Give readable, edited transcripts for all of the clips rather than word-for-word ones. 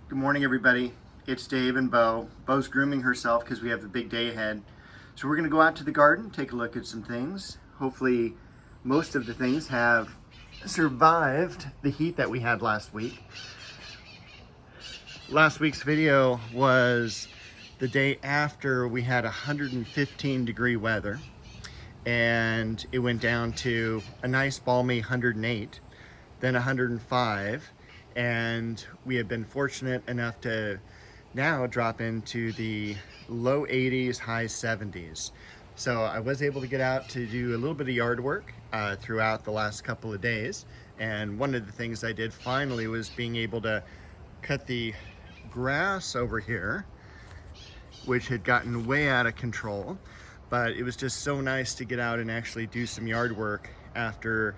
Good morning, everybody. It's Dave and Bo. Bo's grooming herself because we have the big day ahead. So we're going to go out to the garden, take a look at some things. Hopefully, most of the things have survived the heat that we had last week. Last week's video was the day after we had 115-degree weather, and it went down to a nice balmy 108, then 105. And we have been fortunate enough to now drop into the low 80s, high 70s. So I was able to get out to do a little bit of yard work throughout the last couple of days. And one of the things I did finally was being able to cut the grass over here, which had gotten way out of control. But it was just so nice to get out and actually do some yard work after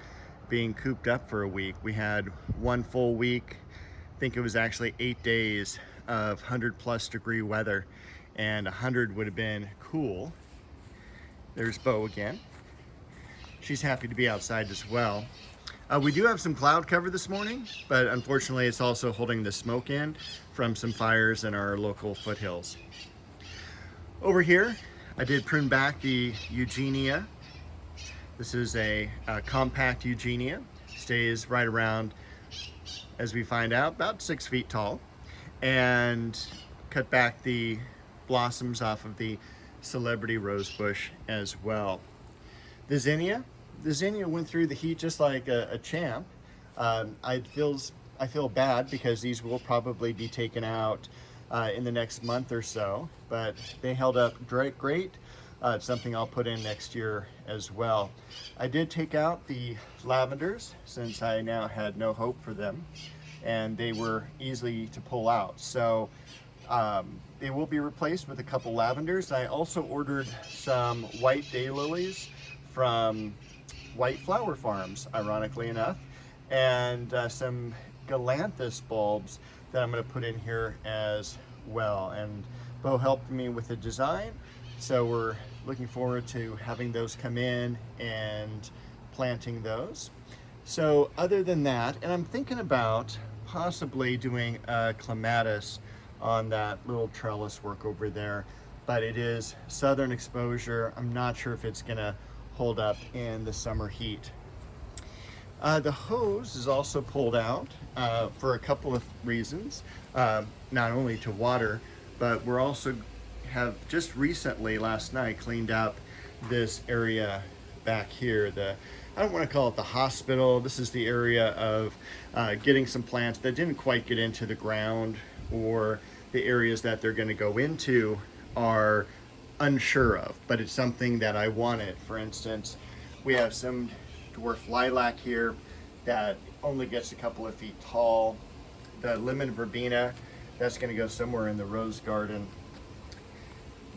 being cooped up for a week. We had one full week, I think it was actually 8 days of 100+ degree weather, and 100 would have been cool. There's Bo again. She's happy to be outside as well. We do have some cloud cover this morning, but unfortunately it's also holding the smoke in from some fires in our local foothills. Over here, I did prune back the Eugenia. This is a compact Eugenia. Stays right around, as we find out, about 6 feet tall. And cut back the blossoms off of the celebrity rose bush as well. The zinnia went through the heat just like a champ. I feel bad because these will probably be taken out in the next month or so, but they held up great. It's something I'll put in next year as well. I did take out the lavenders since I now had no hope for them, and they were easy to pull out. So they will be replaced with a couple lavenders. I also ordered some white daylilies from White Flower Farms, ironically enough, and some galanthus bulbs that I'm going to put in here as well. And Bo helped me with the design, so we're looking forward to having those come in and planting those. So other than that, and I'm thinking about possibly doing a clematis on that little trellis work over there, but it is southern exposure. I'm not sure if it's gonna hold up in the summer heat. The hose is also pulled out for a couple of reasons, not only to water, but we're also have just recently, last night, cleaned up this area back here. I don't want to call it the hospital. This is the area of getting some plants that didn't quite get into the ground, or the areas that they're going to go into are unsure of, but it's something that I wanted. For instance, we have some dwarf lilac here that only gets a couple of feet tall. The lemon verbena, that's going to go somewhere in the rose garden.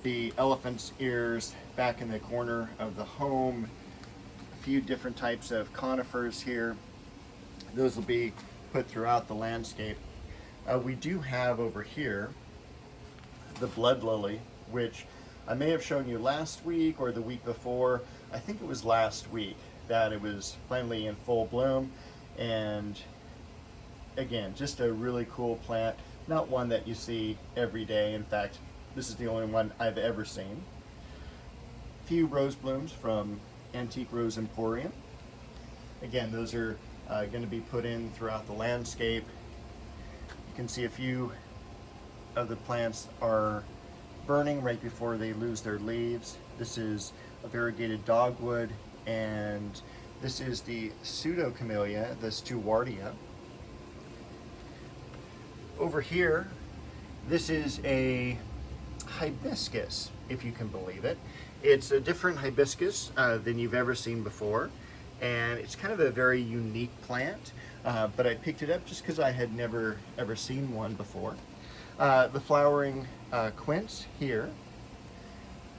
The elephant's ears back in the corner of the home. A few different types of conifers here. Those will be put throughout the landscape. We do have over here the blood lily, which I may have shown you last week or the week before. I think it was last week that it was finally in full bloom. And again, just a really cool plant. Not one that you see every day. In fact, this is the only one I've ever seen. A few rose blooms from Antique Rose Emporium. Again, those are going to be put in throughout the landscape. You can see a few of the plants are burning right before they lose their leaves. This is a variegated dogwood, and this is the pseudo camellia, the Stewartia. Over here, this is a hibiscus, if you can believe it. It's a different hibiscus than you've ever seen before, and it's kind of a very unique plant, but I picked it up just because I had never ever seen one before. The flowering quince here,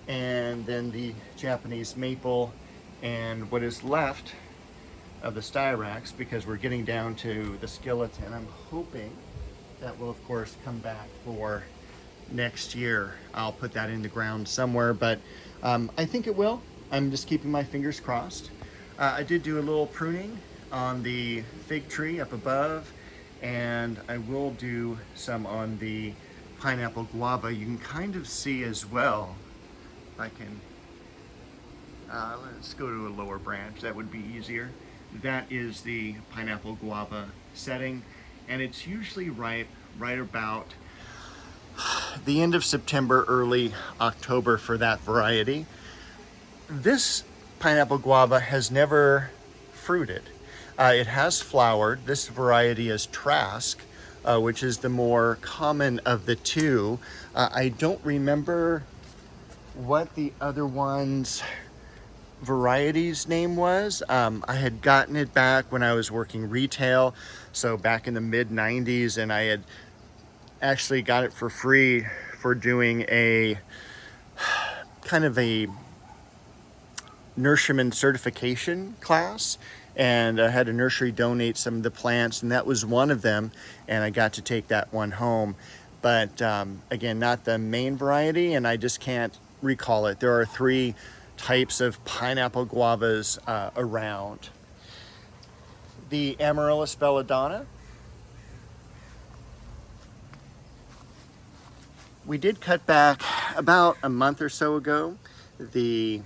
and then the Japanese maple, and what is left of the styrax, because we're getting down to the skeleton. I'm hoping that will of course come back for next year. I'll put that in the ground somewhere, but I think it will. I'm just keeping my fingers crossed. I did do a little pruning on the fig tree up above, and I will do some on the pineapple guava. You can kind of see as well, if I can, let's go to a lower branch, that would be easier. That is the pineapple guava setting, and it's usually ripe right about the end of September, early October for that variety. This pineapple guava has never fruited. It has flowered. This variety is Trask, which is the more common of the two. I don't remember what the other one's variety's name was. I had gotten it back when I was working retail, so back in the mid 90s, and I had actually got it for free for doing a kind of a nurseryman certification class, and I had a nursery donate some of the plants, and that was one of them, and I got to take that one home. But again, not the main variety, and I just can't recall it. There are 3 types of pineapple guavas around. The Amaryllis Belladonna. We did cut back about a month or so ago the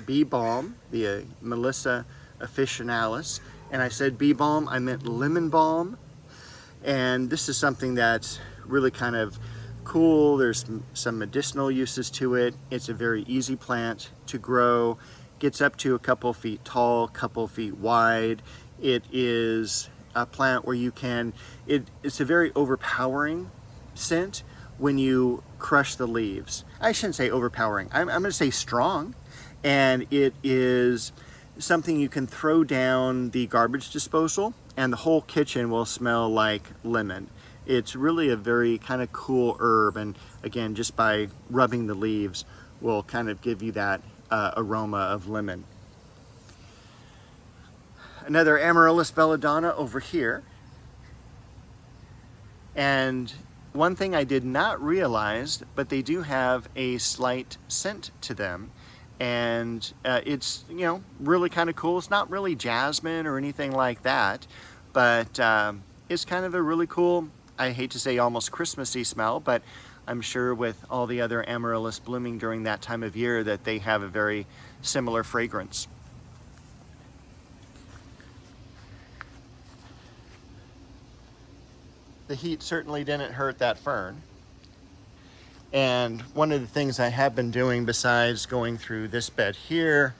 bee balm, the Melissa officinalis, and I said bee balm, I meant lemon balm, and this is something that's really kind of cool. There's some medicinal uses to it. It's a very easy plant to grow, gets up to a couple feet tall, couple feet wide. It is a plant where you can, it's a very overpowering scent when you crush the leaves. I shouldn't say overpowering, I'm going to say strong, and it is something you can throw down the garbage disposal and the whole kitchen will smell like lemon. It's really a very kind of cool herb, and again, just by rubbing the leaves will kind of give you that aroma of lemon. Another Amaryllis Belladonna over here. And one thing I did not realize, but they do have a slight scent to them, and it's, you know, really kind of cool. It's not really jasmine or anything like that, but it's kind of a really cool, I hate to say almost Christmassy smell, but I'm sure with all the other amaryllis blooming during that time of year that they have a very similar fragrance. The heat certainly didn't hurt that fern. And one of the things I have been doing besides going through this bed here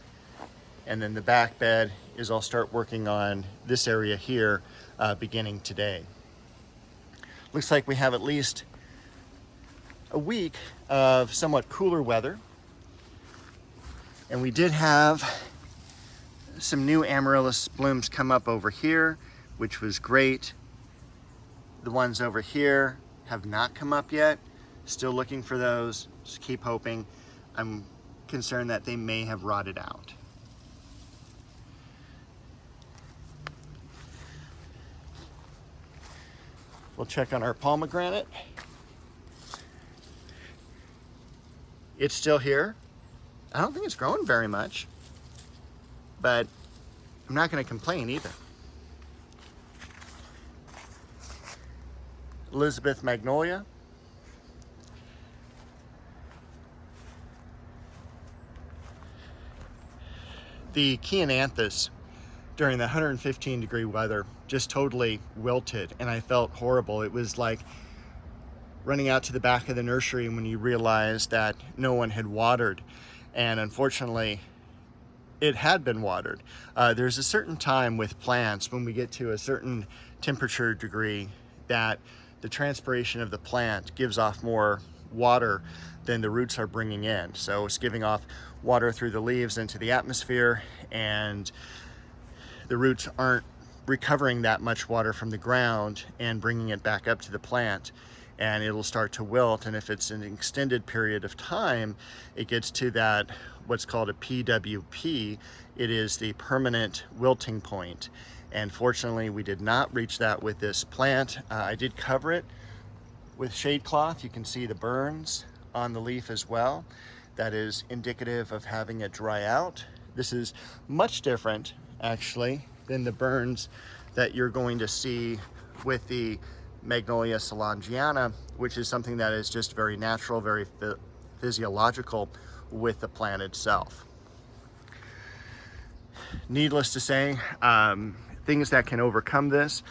and then the back bed is I'll start working on this area here beginning today. Looks like we have at least a week of somewhat cooler weather. And we did have some new amaryllis blooms come up over here, which was great. The ones over here have not come up yet. Still looking for those. Just keep hoping. I'm concerned that they may have rotted out. We'll check on our pomegranate. It's still here. I don't think it's growing very much, but I'm not going to complain either. Elizabeth magnolia. The Chiananthus during the 115-degree weather just totally wilted, and I felt horrible. It was like running out to the back of the nursery when you realized that no one had watered, and unfortunately it had been watered. There's a certain time with plants when we get to a certain temperature degree that the transpiration of the plant gives off more water than the roots are bringing in. So it's giving off water through the leaves into the atmosphere, and the roots aren't recovering that much water from the ground and bringing it back up to the plant, and it'll start to wilt. And if it's an extended period of time, it gets to that what's called a PWP. It is the permanent wilting point. And fortunately, we did not reach that with this plant. I did cover it with shade cloth. You can see the burns on the leaf as well. That is indicative of having it dry out. This is much different, actually, than the burns that you're going to see with the Magnolia solangiana, which is something that is just very natural, very physiological with the plant itself. Needless to say, things that can overcome this,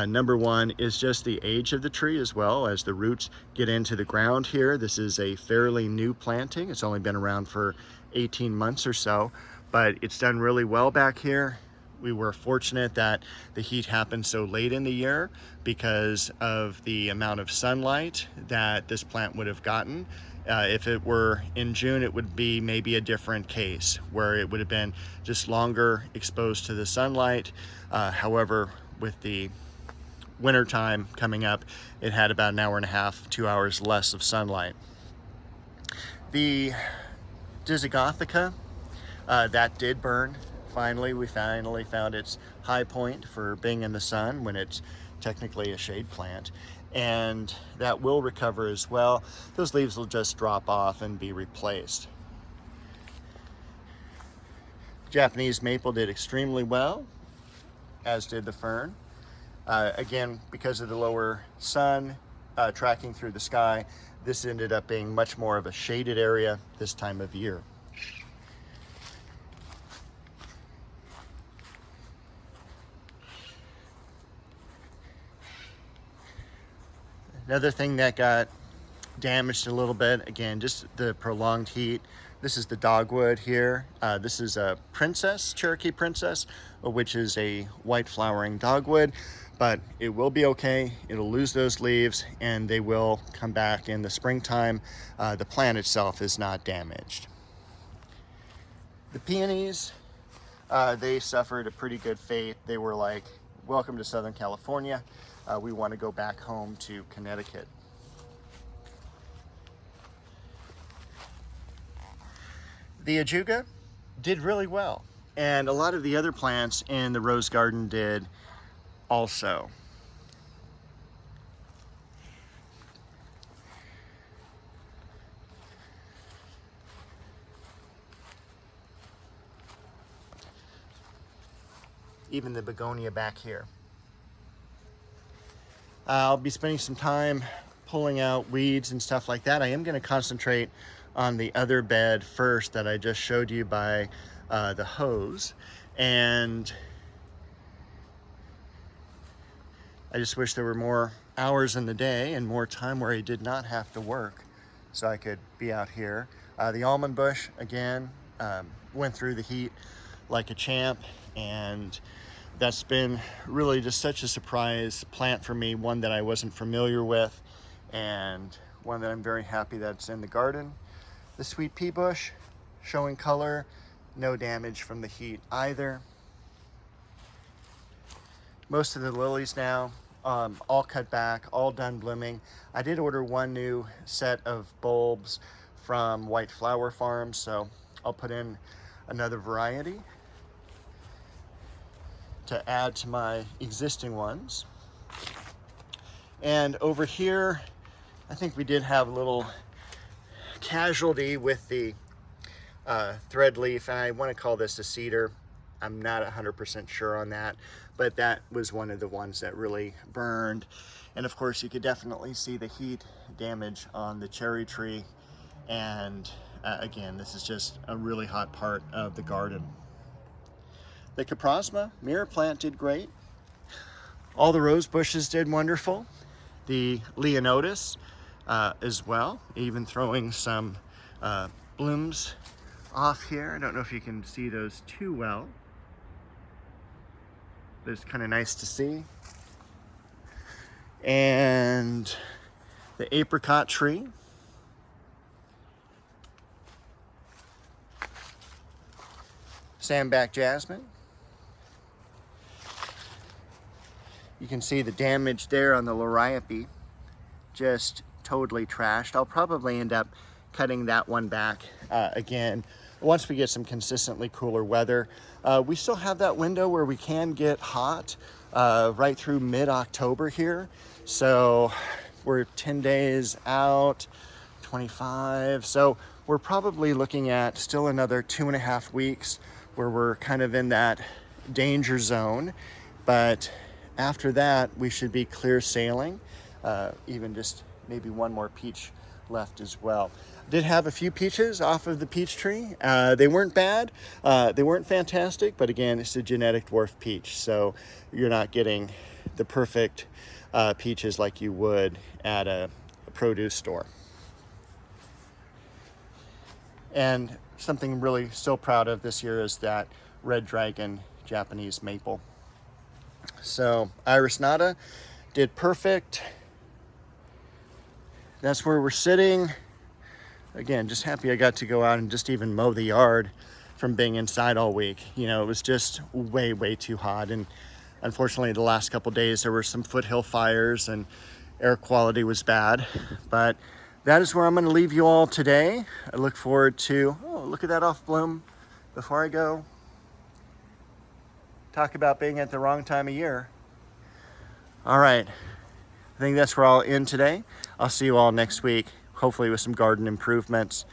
number one is just the age of the tree, as well as the roots get into the ground here. This is a fairly new planting. It's only been around for 18 months or so, but it's done really well back here. We were fortunate that the heat happened so late in the year because of the amount of sunlight that this plant would have gotten. If it were in June, it would be maybe a different case where it would have been just longer exposed to the sunlight. However, with the winter time coming up, it had about an hour and a half, 2 hours less of sunlight. The Dizygotheca, that did burn. We finally found its high point for being in the sun when it's technically a shade plant, and that will recover as well. Those leaves will just drop off and be replaced. Japanese maple did extremely well, as did the fern. Again, because of the lower sun tracking through the sky, this ended up being much more of a shaded area this time of year. Another thing that got damaged a little bit, again, just the prolonged heat. This is the dogwood here. This is a princess, Cherokee princess, which is a white flowering dogwood, but it will be okay. It'll lose those leaves and they will come back in the springtime. The plant itself is not damaged. The peonies, they suffered a pretty good fate. They were like, welcome to Southern California. We want to go back home to Connecticut. The ajuga did really well, and a lot of the other plants in the rose garden did also. Even the begonia back here. I'll be spending some time pulling out weeds and stuff like that. I am going to concentrate on the other bed first that I just showed you by the hose. And I just wish there were more hours in the day and more time where I did not have to work so I could be out here. The almond bush, again, went through the heat like a champ, and that's been really just such a surprise plant for me, one that I wasn't familiar with, and one that I'm very happy that's in the garden. The sweet pea bush, showing color, no damage from the heat either. Most of the lilies now, all cut back, all done blooming. I did order one new set of bulbs from White Flower Farm, so I'll put in another variety to add to my existing ones. And over here, I think we did have a little casualty with the thread leaf, and I want to call this a cedar. I'm not 100% sure on that, but that was one of the ones that really burned. And of course, you could definitely see the heat damage on the cherry tree. And again, this is just a really hot part of the garden. The Caprosma mirror plant did great. All the rose bushes did wonderful. The Leonotis as well, even throwing some blooms off here. I don't know if you can see those too well, but it's kind of nice to see. And the apricot tree. Sandback jasmine. You can see the damage there on the liriope, just totally trashed. I'll probably end up cutting that one back again once we get some consistently cooler weather. We still have that window where we can get hot right through mid-October here. So we're 10 days out, 25. So we're probably looking at still another 2.5 weeks where we're kind of in that danger zone. But After that, we should be clear sailing, even just maybe one more peach left as well. Did have a few peaches off of the peach tree. They weren't bad, they weren't fantastic, but again, it's a genetic dwarf peach, so you're not getting the perfect peaches like you would at a produce store. And something I'm really so proud of this year is that Red Dragon Japanese maple. So Iris Nata did perfect. That's where we're sitting. Again, just happy I got to go out and just even mow the yard from being inside all week. You know, it was just way too hot. And unfortunately, the last couple days, there were some foothill fires and air quality was bad. But that is where I'm going to leave you all today. I look forward to, oh, look at that off bloom. Before I go, talk about being at the wrong time of year. All right. I think that's where I'll end today. I'll see you all next week, hopefully with some garden improvements.